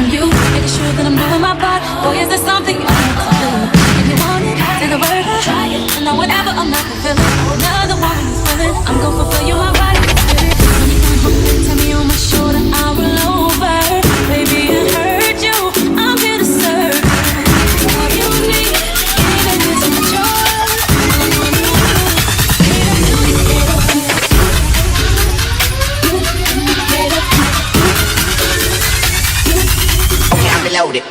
from you, making sure that I'm doing my part. Boy, is there something you want to do? If you want it, say the word, try it. And now whatever I'm not fulfilling, another woman is willing. I'm gonna fulfill you, my body and spirit. When you come home, tell me on my shoulder, I will over. Baby, it hurt you, I'm here to serve. All you need, even if it's my choice. Okay, I'm reloaded.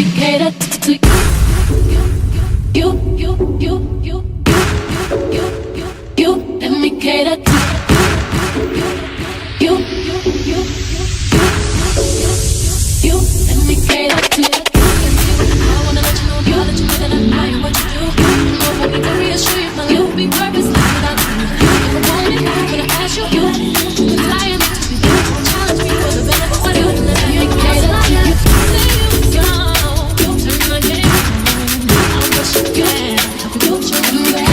me cater to you. Let me cater to you. Let me cater to you. I wanna let you know that you that I admire what you do. Nobody can reassure you, my love will be purposeless without you. If I want it, I'm gonna ask you. You can lie and challenge me for the better of what you do. Let me cater to you. Turn my game on. I'll push you again.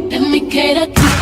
Let me cater to you.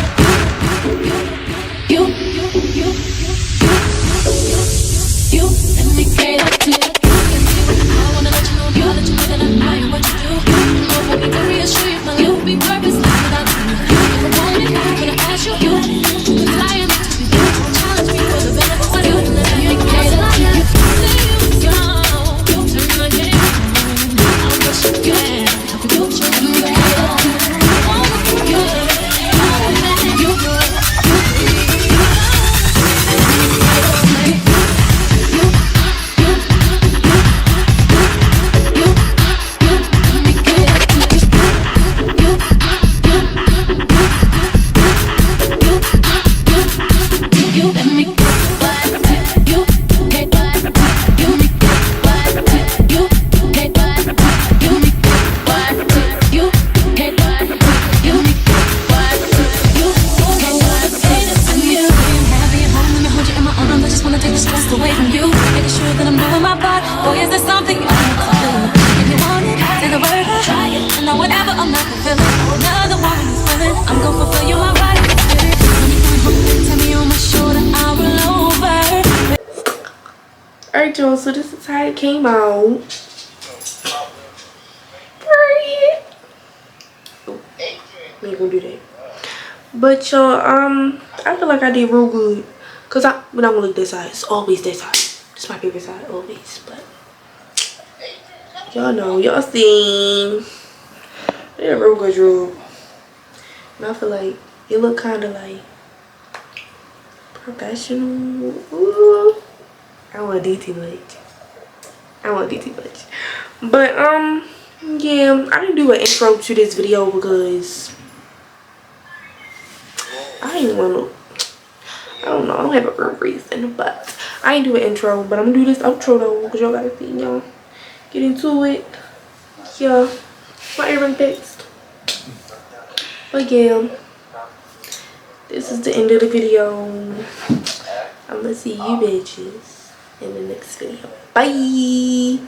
Alright y'all, so this is how it came out. We ain't gonna do that. But y'all, I feel like I did real good. Cause when I look this side, it's always this side. It's my favorite side, always. But y'all know, y'all seen. I did a real good job. And I feel like it look kinda like professional. Ooh. I don't want to do too much. But yeah, I didn't do an intro to this video because I didn't want to. I don't know. I don't have a real reason, but I didn't do an intro. But I'm gonna do this outro though because y'all gotta see y'all get into it. Yeah, my earring fixed. But yeah, this is the end of the video. I'm gonna see you bitches in the next video. Bye.